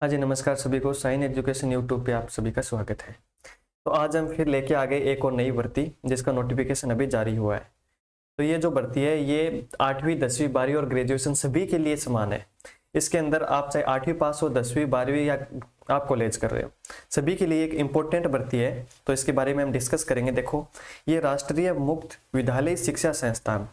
हाँ जी, नमस्कार सभी को। साइन एजुकेशन यूट्यूब पे आप सभी का स्वागत है। तो आज हम फिर लेके आ गए एक और नई भर्ती जिसका नोटिफिकेशन अभी जारी हुआ है। तो ये जो भर्ती है ये 8वीं 10वीं 12वीं और ग्रेजुएशन सभी के लिए समान है। इसके अंदर आप चाहे 8वीं पास हो, 10वीं 12वीं या आप कॉलेज कर रहे हो, सभी के लिए एक इम्पोर्टेंट भर्ती है। तो इसके बारे में हम डिस्कस करेंगे। देखो, ये राष्ट्रीय मुक्त विद्यालय शिक्षा संस्थान,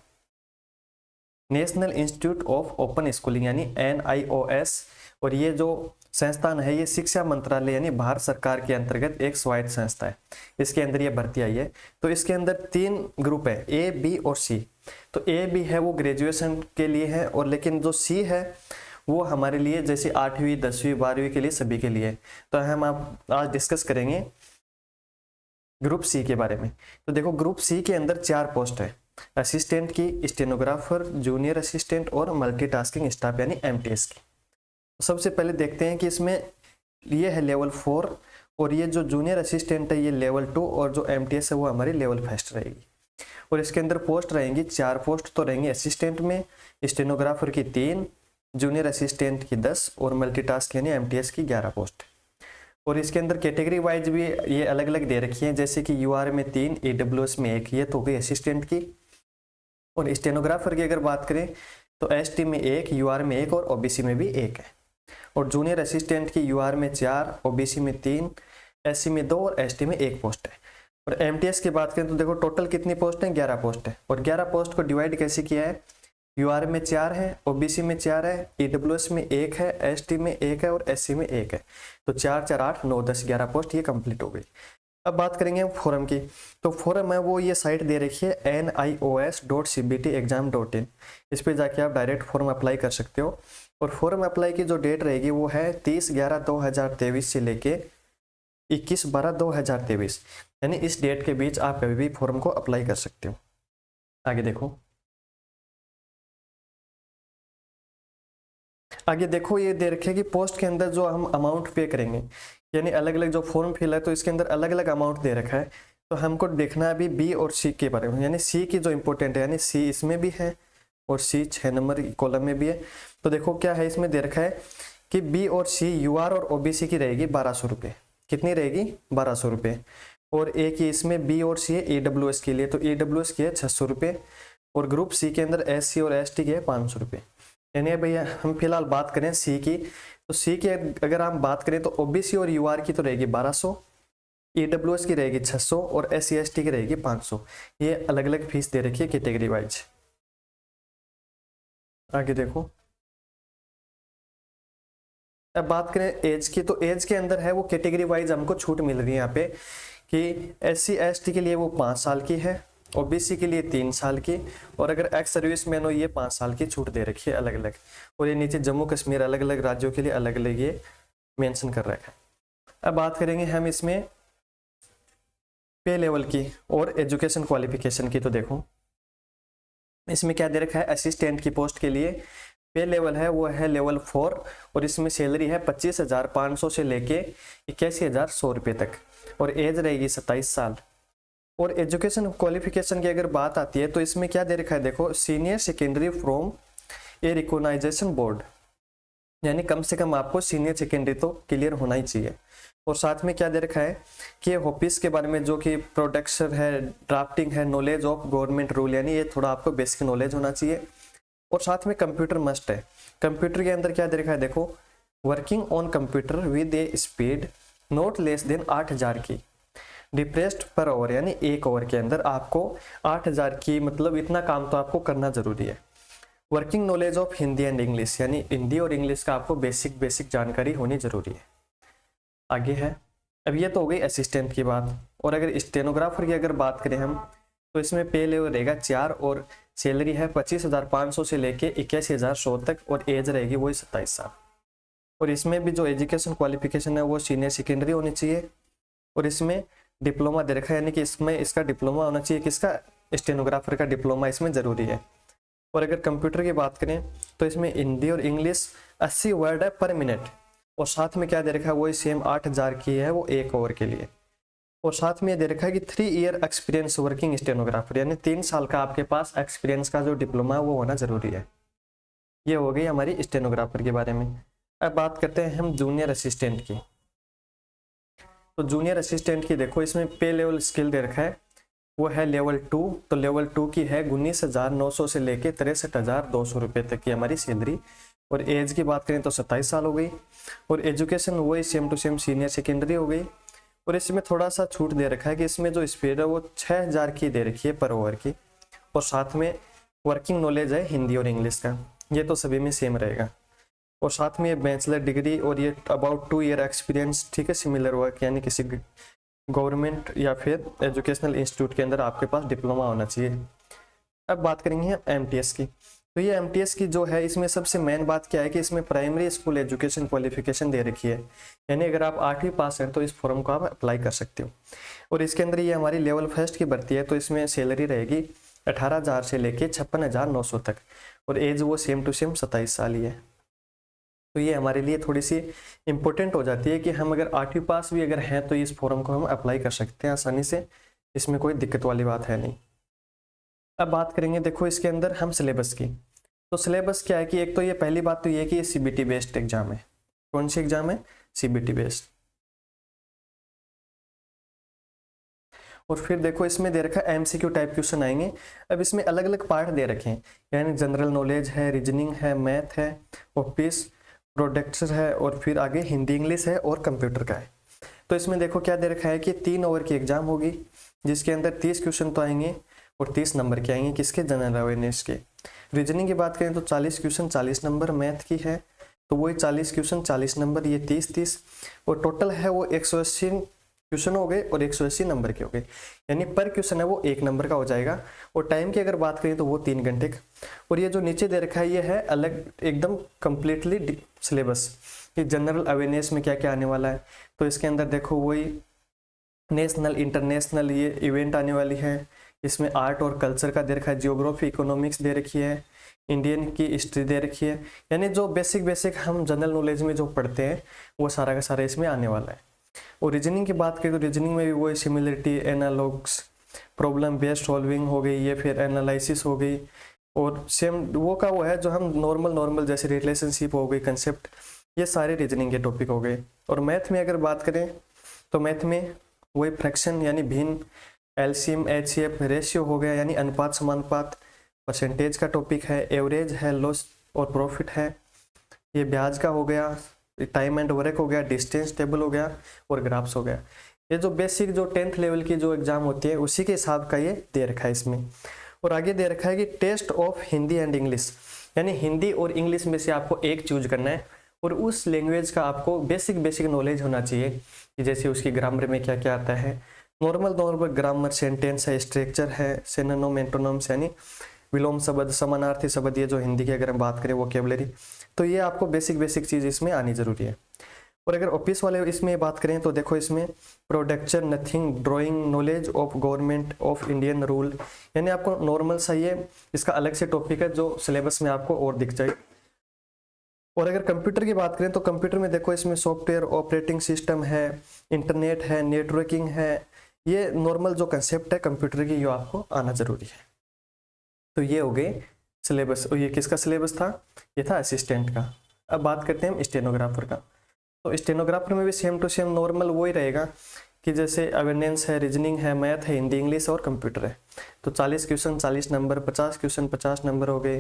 national institute of open schooling यानी NIOS, और ये जो संस्थान है ये शिक्षा मंत्रालय यानी भारत सरकार के अंतर्गत एक स्वायत्त संस्था है। इसके अंदर ये भर्ती आई है। तो इसके अंदर 3 ग्रुप है, A, B और C। तो A, B है वो ग्रेजुएशन के लिए है, और लेकिन जो C है वो हमारे लिए जैसे 8वीं 10वीं 12वीं के लिए सभी के लिए। तो हम आप आज डिस्कस करेंगे ग्रुप C के बारे में। तो देखो, ग्रुप C के अंदर 4 पोस्ट है, असिस्टेंट की, स्टेनोग्राफर, जूनियर असिस्टेंट और मल्टीटास्किंग स्टाफ यानी MTS की। सबसे पहले देखते हैं कि इसमें ये है लेवल 4, और ये जो जूनियर असिस्टेंट है ये लेवल 2, और जो MTS है वो हमारी लेवल 1 रहेगी। और इसके अंदर पोस्ट रहेंगी 4 पोस्ट तो रहेंगी असिस्टेंट में, स्टेनोग्राफर की 3, जूनियर असिस्टेंट की 10 और मल्टीटास्क यानी MTS की 11 पोस्ट। और इसके अंदर कैटेगरी वाइज भी ये अलग अलग दे रखी है, जैसे कि UR में 3, AWS में 1, ये तो हो गई असिस्टेंट की। और स्टेनोग्राफर की अगर बात करें तो ST में 1, UR में 1 और OBC में भी 1 है। और जूनियर असिस्टेंट की UR में 4, OBC में 3, SC में 2 और ST में 1 पोस्ट है। और MTS की बात करें तो देखो टोटल कितनी पोस्ट है, 11 पोस्ट है। और 11 पोस्ट को डिवाइड कैसे किया है, UR में 4 है, OBC में 4 है, AWS में 1 है, ST में 1 है और SC में 1 है। तो 4 4 8 9 10 11 पोस्ट ये कंप्लीट हो गई। अब बात करेंगे फॉरम की। तो फॉरम है वो ये साइट दे रखी है nios.cbtexam.in। इस पे जाके आप डायरेक्ट फॉर्म अप्लाई कर सकते हो। और फॉर्म अप्लाई की जो डेट रहेगी वो है 30/11/2023 से लेके 21/12/2023, यानी इस डेट के बीच आप कभी भी फॉर्म को अप्लाई कर सकते हो। आगे देखो, ये दे रखे कि पोस्ट के अंदर जो हम अमाउंट पे करेंगे, यानी अलग अलग जो फॉर्म फिल है तो इसके अंदर अलग अलग अमाउंट दे रखा है। तो हमको देखना है अभी B और C के बारे में, यानी C की जो इंपॉर्टेंट है, यानी C इसमें भी है और C 6 नंबर कॉलम में भी है। तो देखो क्या है, इसमें दे रखा है कि B और C UR और OBC की रहेगी 1200 रुपये। कितनी रहेगी, 1200 रुपये। और एक ही इसमें B और C है AWS के लिए, तो AWS की है 600 रुपये। और ग्रुप C के अंदर SC और ST की है 500 रुपये। यानी भैया हम फिलहाल बात करें C की, तो C की अगर हम बात करें तो OBC और UR की तो रहेगी 1200, AWS की रहेगी 600 और SC ST की रहेगी 500। ये अलग अलग फीस दे रखी है कैटेगरी वाइज। आगे देखो, अब बात करें एज की, तो एज के अंदर है वो कैटेगरी वाइज हमको छूट मिल रही है यहाँ पे कि SC ST के लिए वो 5 साल की है, OBC के लिए 3 साल की, और अगर एक्स सर्विस मैन हो ये 5 साल की छूट दे रखी है अलग अलग। और ये नीचे जम्मू कश्मीर अलग अलग राज्यों के लिए अलग अलग ये मेंशन कर रखा है। अब बात करेंगे हम इसमें पे लेवल की और एजुकेशन क्वालिफिकेशन की। तो देखो इसमें क्या दे रखा है, असिस्टेंट की पोस्ट के लिए पे लेवल है वो है लेवल 4, और इसमें सैलरी है 25,500 से लेके 81,100 रुपये तक, और एज रहेगी 27 साल। और एजुकेशन क्वालिफिकेशन की अगर बात आती है तो इसमें क्या दे रखा है, देखो senior secondary from a recognisation board, यानी कम से कम आपको सीनियर सेकेंडरी तो क्लियर होना ही चाहिए। और साथ में क्या दे रखा है कि ऑफिस के बारे में, जो कि प्रोडक्शन है, ड्राफ्टिंग है, नॉलेज ऑफ गवर्नमेंट रूल, यानी ये थोड़ा आपको बेसिक नॉलेज होना चाहिए। और साथ में कंप्यूटर मस्ट है। कंप्यूटर के अंदर क्या दे रखा है, देखो working on computer with A speed not less than 8000 की डिप्रेस्ड पर आवर, यानी 1 आवर के अंदर आपको 8000 की, मतलब इतना काम तो आपको करना जरूरी है। Working knowledge of Hindi and English, यानी हिंदी और इंग्लिश का आपको बेसिक जानकारी होनी जरूरी है। आगे है, अब ये तो हो गई असिस्टेंट की बात। और अगर स्टेनोग्राफर की अगर बात करें हम, तो इसमें पे लेवल रहेगा 4, और सैलरी है 25,500 से लेके 81,100 तक, और एज रहेगी वही 27 साल। और इसमें भी जो एजुकेशन क्वालिफिकेशन है वो सीनियर सेकेंडरी होनी चाहिए। और इसमें डिप्लोमा दे रखा है, यानी कि इसमें इसका डिप्लोमा होना चाहिए, किसका, स्टेनोग्राफर का डिप्लोमा इसमें जरूरी है। और अगर कंप्यूटर की बात करें तो इसमें हिंदी और इंग्लिश 80 वर्ड है पर मिनट, और साथ में क्या दे रखा है वही सेम 8000 की है वो 1 आवर के लिए। और साथ में ये दे रखा है कि 3 ईयर एक्सपीरियंस वर्किंग स्टेनोग्राफर, यानी 3 साल का आपके पास एक्सपीरियंस का जो डिप्लोमा है वो होना जरूरी है। ये हो गई हमारी स्टेनोग्राफर के बारे में। अब बात करते हैं हम जूनियर असिस्टेंट की। तो जूनियर असिस्टेंट की देखो इसमें पे लेवल स्किल दे रखा है, वो है लेवल 2। तो लेवल 2 की है 19,900 से लेके 63,200 रुपये तक की हमारी सैलरी। और एज की बात करें तो 27 साल हो गई। और एजुकेशन वही same to same senior secondary हो गई। और इसमें थोड़ा सा छूट दे रखा है कि इसमें जो स्पीड है वो 6,000 की दे रखी है पर ओवर की। और साथ में वर्किंग नॉलेज है हिंदी और इंग्लिश का, ये तो सभी में सेम रहेगा। और साथ में ये बैचलर डिग्री और ये अबाउट 2 ईयर एक्सपीरियंस, ठीक है, सिमिलर वर्क, यानी किसी गवर्नमेंट या फिर एजुकेशनल इंस्टीट्यूट के अंदर आपके पास डिप्लोमा होना चाहिए। अब बात करेंगे एमटीएस की। तो ये एमटीएस की जो है इसमें सबसे मेन बात क्या है कि इसमें प्राइमरी स्कूल एजुकेशन क्वालिफिकेशन दे रखी है, यानी अगर आप 8वीं पास हैं तो इस फॉर्म को आप अप्लाई कर सकते हो। और इसके अंदर ये हमारी लेवल फर्स्ट की भर्ती है, तो इसमें सैलरी रहेगी 18,000 से लेके 56,900 तक। और एज वो सेम टू सेम 27 साल ही है। तो ये हमारे लिए थोड़ी सी इम्पोर्टेंट हो जाती है कि हम अगर 8वीं पास भी अगर हैं तो इस फॉर्म को हम अप्लाई कर सकते हैं आसानी से, इसमें कोई दिक्कत वाली बात है नहीं। अब बात करेंगे देखो इसके अंदर हम सिलेबस की। तो सिलेबस क्या है कि एक तो ये पहली बात तो ये है कि ये सीबीटी बेस्ड एग्जाम है। कौन सी एग्जाम है? CBT based. और फिर देखो इसमें दे रखा है एमसीक्यू टाइप क्वेश्चन आएंगे। अब इसमें अलग अलग पार्ट दे रखे हैं, यानी जनरल नॉलेज है, रीजनिंग है, मैथ है, ऑफिस प्रोडक्ट्स है, और फिर आगे हिंदी इंग्लिश है और कंप्यूटर का है। तो इसमें देखो क्या दे रखा है कि 3 ओवर की एग्जाम होगी, जिसके अंदर 30 क्वेश्चन तो आएंगे और 30 नंबर के आएंगे किसके? जनरल अवेयरनेस के। रीजनिंग की बात करें तो 40 क्वेश्चन 40 नंबर, मैथ की है तो वही 40 क्वेश्चन 40 नंबर, ये 30 और टोटल है वो 180 क्वेश्चन हो गए और 180 नंबर के हो गए, यानी पर क्वेश्चन है वो 1 नंबर का हो जाएगा। और टाइम की अगर बात करें तो वो 3 घंटे का। और ये जो नीचे दे रखा है ये है अलग एकदम कंप्लीटली सिलेबस कि जनरल अवेयरनेस में क्या क्या आने वाला है। तो इसके अंदर देखो वही नेशनल इंटरनेशनल ये इवेंट आने वाली है। इसमें आर्ट और कल्चर का दे रखा है, जियोग्राफी इकोनॉमिक्स दे रखी है, इंडियन की हिस्ट्री दे रखी है, यानी जो बेसिक हम जनरल नॉलेज में जो पढ़ते हैं वो सारा का सारा इसमें आने वाला है। और रीजनिंग की बात करें तो रीजनिंग में भी वही similarity, analogues, problem based solving हो गई, ये फिर एनालिसिस हो गई, और सेम वो का वो है जो हम नॉर्मल जैसे रिलेशनशिप हो गई, कंसेप्ट, ये सारे रीजनिंग के टॉपिक हो गए। और मैथ में अगर बात करें तो मैथ में वही फ्रैक्शन यानी भिन्न, एलसीएम, एचसीएफ, रेशियो हो गया यानी अनुपात समानुपात, परसेंटेज का टॉपिक है, एवरेज है, लॉस और प्रॉफिट है, ये ब्याज का हो गया, टाइम एंड वर्क हो गया, डिस्टेंस टेबल हो गया और ग्राफ्स हो गया। ये जो बेसिक जो 10th लेवल की जो एग्जाम होती है उसी के हिसाब का ये दे रखा है इसमें। और आगे दे रखा है कि test of Hindi and English, यानी हिंदी और इंग्लिश में से आपको एक चूज करना है और उस लैंग्वेज का आपको बेसिक नॉलेज होना चाहिए कि जैसे उसकी ग्रामर में क्या क्या आता है, नॉर्मल ग्रामर, सेंटेंस है, स्ट्रक्चर है, सिनोनिम, एंटोनिम्स यानी विलोम शब्द, समानार्थी शब्द, ये जो हिंदी की अगर हम बात करें वोकैबुलरी, तो ये आपको बेसिक चीज़ इसमें आनी जरूरी है। और अगर ऑफिस वाले इसमें बात करें तो देखो इसमें production, nothing, drawing, knowledge of government of Indian rule, यानी आपको नॉर्मल सा ये इसका अलग से टॉपिक है जो सिलेबस में आपको और दिख जाए। और अगर कंप्यूटर की बात करें तो कंप्यूटर में देखो इसमें सॉफ्टवेयर, ऑपरेटिंग सिस्टम है, इंटरनेट है, नेटवर्किंग है, ये नॉर्मल जो कंसेप्ट है कंप्यूटर की ये आपको आना जरूरी है। तो ये हो गए सिलेबस। और ये किसका सिलेबस था? ये था असिस्टेंट का। अब बात करते हैं हम स्टेनोग्राफर का। तो स्टेनोग्राफर में भी सेम टू सेम नॉर्मल वही रहेगा कि जैसे अवेयरनेस है, रीजनिंग है, मैथ है, हिंदी इंग्लिश और कंप्यूटर है। तो 40 क्वेश्चन 40 नंबर, 50 क्वेश्चन 50 नंबर हो गए,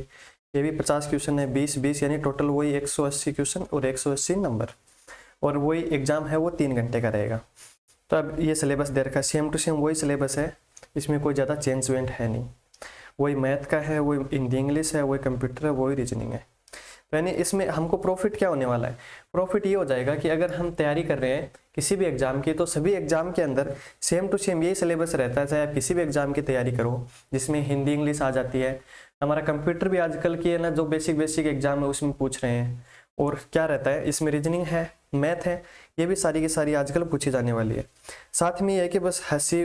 ये भी 50 क्वेश्चन है, 20 यानी टोटल वही 180 क्वेश्चन और 180 नंबर। और वही एग्जाम है वो 3 घंटे का रहेगा। तो अब ये सिलेबस दे रखा है, सेम टू सेम वही सिलेबस है, इसमें कोई ज़्यादा चेंज वेंट है नहीं। वही मैथ का है, वही हिंदी इंग्लिश है, वही कंप्यूटर है, वही रीजनिंग है। तो यानी इसमें हमको प्रॉफिट क्या होने वाला है? प्रॉफिट ये हो जाएगा कि अगर हम तैयारी कर रहे हैं किसी भी एग्जाम की तो सभी एग्जाम के अंदर सेम टू सेम यही सिलेबस रहता है, चाहे आप किसी भी एग्जाम की तैयारी करो, जिसमें हिंदी इंग्लिश आ जाती है। हमारा कंप्यूटर भी आजकल की है ना, जो बेसिक एग्जाम है उसमें पूछ रहे हैं। और क्या रहता है इसमें? रीजनिंग है, मैथ है, ये भी सारी की सारी आजकल पूछी जाने वाली है। साथ में ये है कि बस हंसी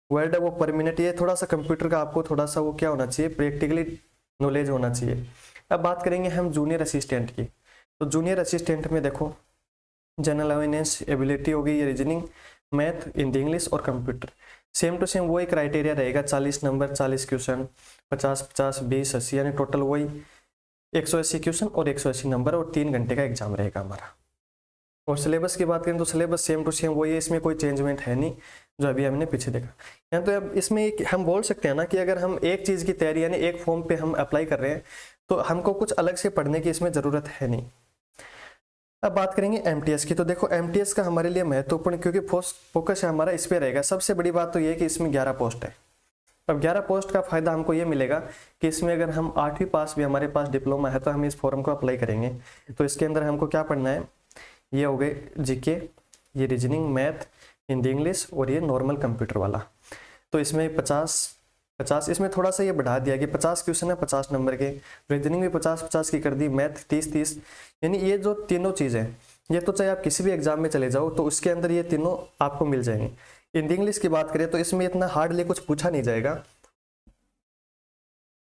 वर्ड है वो पर मिनट, ये थोड़ा सा कंप्यूटर का आपको थोड़ा सा वो क्या होना चाहिए, प्रैक्टिकली नॉलेज होना चाहिए। अब बात करेंगे हम जूनियर असिस्टेंट की। तो जूनियर असिस्टेंट में देखो जनरल अवेयरनेस, एबिलिटी हो गई, रीजनिंग, मैथ, हिंदी इंग्लिश और कंप्यूटर। सेम टू सेम वही क्राइटेरिया रहेगा, 40 नंबर, 40 क्वेश्चन, 50 50 20 80 यानी टोटल वही 180 क्वेश्चन और 180 नंबर और 3 घंटे का एग्जाम रहेगा हमारा। और सिलेबस की बात करें तो सिलेबस सेम टू सेम वही है, इसमें कोई चेंजमेंट है नहीं जो अभी हमने पीछे देखा। या तो अब इसमें हम बोल सकते हैं ना कि अगर हम एक चीज़ की तैयारी यानी एक फॉर्म पे हम अप्लाई कर रहे हैं तो हमको कुछ अलग से पढ़ने की इसमें ज़रूरत है नहीं। अब बात करेंगे एमटीएस की। तो देखो एमटीएस का हमारे लिए महत्वपूर्ण, क्योंकि फोकस है हमारा इस पे रहेगा। सबसे बड़ी बात तो ये है कि इसमें 11 पोस्ट है। अब 11 पोस्ट का फायदा हमको ये मिलेगा कि इसमें अगर हम 8वीं पास भी हमारे पास डिप्लोमा है तो हम इस फॉर्म को अप्लाई करेंगे। तो इसके अंदर हमको क्या पढ़ना है, ये हो गए जीके, ये रीजनिंग, मैथ, हिंदी, इंग्लिश और ये नॉर्मल कंप्यूटर वाला। तो इसमें 50 इसमें थोड़ा सा ये बढ़ा दिया कि 50 क्वेश्चन है 50 नंबर के। रीजनिंग भी 50 की कर दी, मैथ 30, यानी ये जो तीनों चीज़ें ये तो चाहे आप किसी भी एग्जाम में चले जाओ तो उसके अंदर ये तीनों आपको मिल जाएंगे। हिंदी इंग्लिश की बात करें तो इसमें इतना हार्डली कुछ पूछा नहीं जाएगा।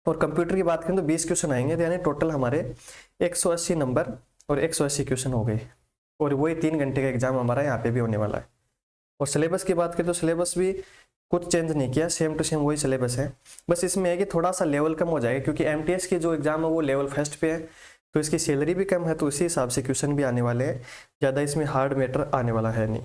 और कंप्यूटर की बात करें तो 20 क्वेश्चन आएंगे, तो यानी टोटल हमारे 180 नंबर और 180 क्वेश्चन हो गए। और वही 3 घंटे का एग्जाम हमारा यहाँ पे भी होने वाला है। और सिलेबस की बात करें तो सिलेबस भी कुछ चेंज नहीं किया, सेम टू सेम वही सिलेबस है। बस इसमें है कि थोड़ा सा लेवल कम हो जाएगा, क्योंकि एमटीएस की जो एग्जाम है वो लेवल फर्स्ट पे है, तो इसकी सैलरी भी कम है, तो उसी हिसाब से क्वेश्चन भी आने वाले हैं, ज़्यादा इसमें हार्ड मैटर आने वाला है नहीं।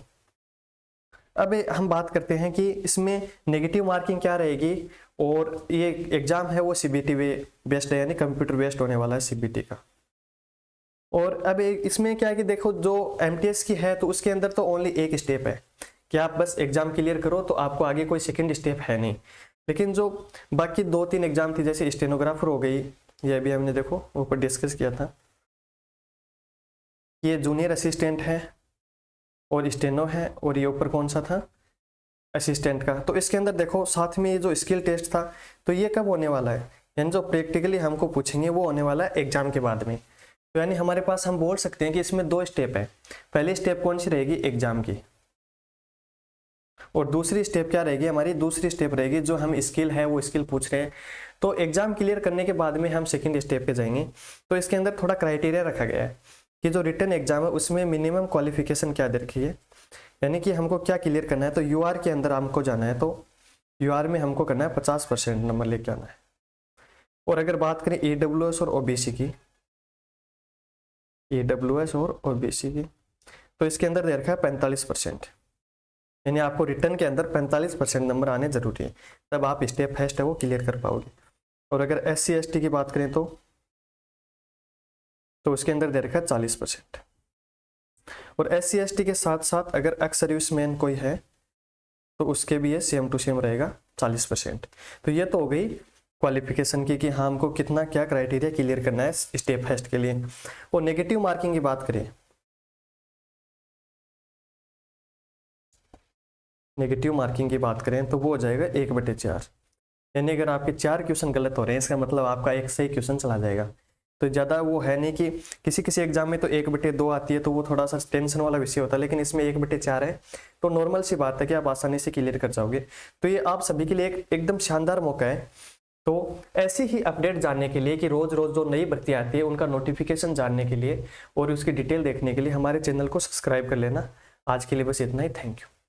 अब हम बात करते हैं कि इसमें नेगेटिव मार्किंग क्या रहेगी। और ये एग्जाम है वो सीबीटी बेस्ड है, यानी कंप्यूटर बेस्ड होने वाला है सीबीटी का। और अब इसमें क्या है कि देखो जो एमटीएस की है तो उसके अंदर तो ओनली एक स्टेप है कि आप बस एग्जाम क्लियर करो, तो आपको आगे कोई सेकंड स्टेप है नहीं। लेकिन जो बाकी 2-3 एग्जाम थी, जैसे स्टेनोग्राफर हो गई, ये भी हमने देखो ऊपर डिस्कस किया था, ये जूनियर असिस्टेंट है और स्टेनो है, और ये ऊपर कौन सा था, असिस्टेंट का। तो इसके अंदर देखो साथ में ये जो स्किल टेस्ट था, तो ये कब होने वाला है, यानी जो प्रैक्टिकली हमको पूछेंगे वो होने वाला है एग्जाम के बाद में। तो यानी हमारे पास हम बोल सकते हैं कि इसमें 2 स्टेप है। पहली स्टेप कौन सी रहेगी, एग्जाम की, और दूसरी स्टेप क्या रहेगी हमारी, दूसरी स्टेप रहेगी जो हम स्किल है वो स्किल पूछ रहे हैं। तो एग्जाम क्लियर करने के बाद में हम सेकंड स्टेप पे जाएंगे। तो इसके अंदर थोड़ा क्राइटेरिया रखा गया है कि जो रिटन एग्जाम है उसमें मिनिमम क्वालिफिकेशन क्या दे रखी है, यानी कि हमको क्या क्लियर करना है। तो यूआर के अंदर हमको जाना है, तो यूआर में हमको करना है 50% नंबर लेके आना है। और अगर बात करें ईडब्ल्यूएस और ओबीसी की, ईडब्ल्यूएस और ओबीसी की, तो इसके अंदर दे रखा है 45%, यानी आपको रिटर्न के अंदर 45% नंबर आने जरूरी है, तब आप स्टेप फर्स्ट है वो क्लियर कर पाओगे। और अगर SC ST की बात करें तो उसके अंदर दे रखा है 40%। और SC ST के साथ साथ अगर एक्स सर्विसमैन कोई है तो उसके भी ये सेम टू सेम रहेगा 40%। तो ये तो हो गई क्वालिफिकेशन की कि हाँ हमको कितना क्या क्राइटेरिया क्लियर करना है स्टेप फर्स्ट के लिए। और नेगेटिव मार्किंग की बात करें, नेगेटिव मार्किंग की बात करें तो वो हो जाएगा 1/4, यानी अगर आपके 4 क्वेश्चन गलत हो रहे हैं इसका मतलब आपका एक सही क्वेश्चन चला जाएगा। तो ज़्यादा वो है नहीं कि किसी एग्जाम में तो 1/2 आती है तो वो थोड़ा सा टेंशन वाला विषय होता है, लेकिन इसमें 1/4 है तो नॉर्मल सी बात है कि आप आसानी से क्लियर कर जाओगे। तो ये आप सभी के लिए एकदम शानदार मौका है। तो ऐसी ही अपडेट जानने के लिए कि रोज रोज जो नई भर्ती आती है उनका नोटिफिकेशन जानने के लिए और उसकी डिटेल देखने के लिए हमारे चैनल को सब्सक्राइब कर लेना। आज के लिए बस इतना ही, थैंक यू।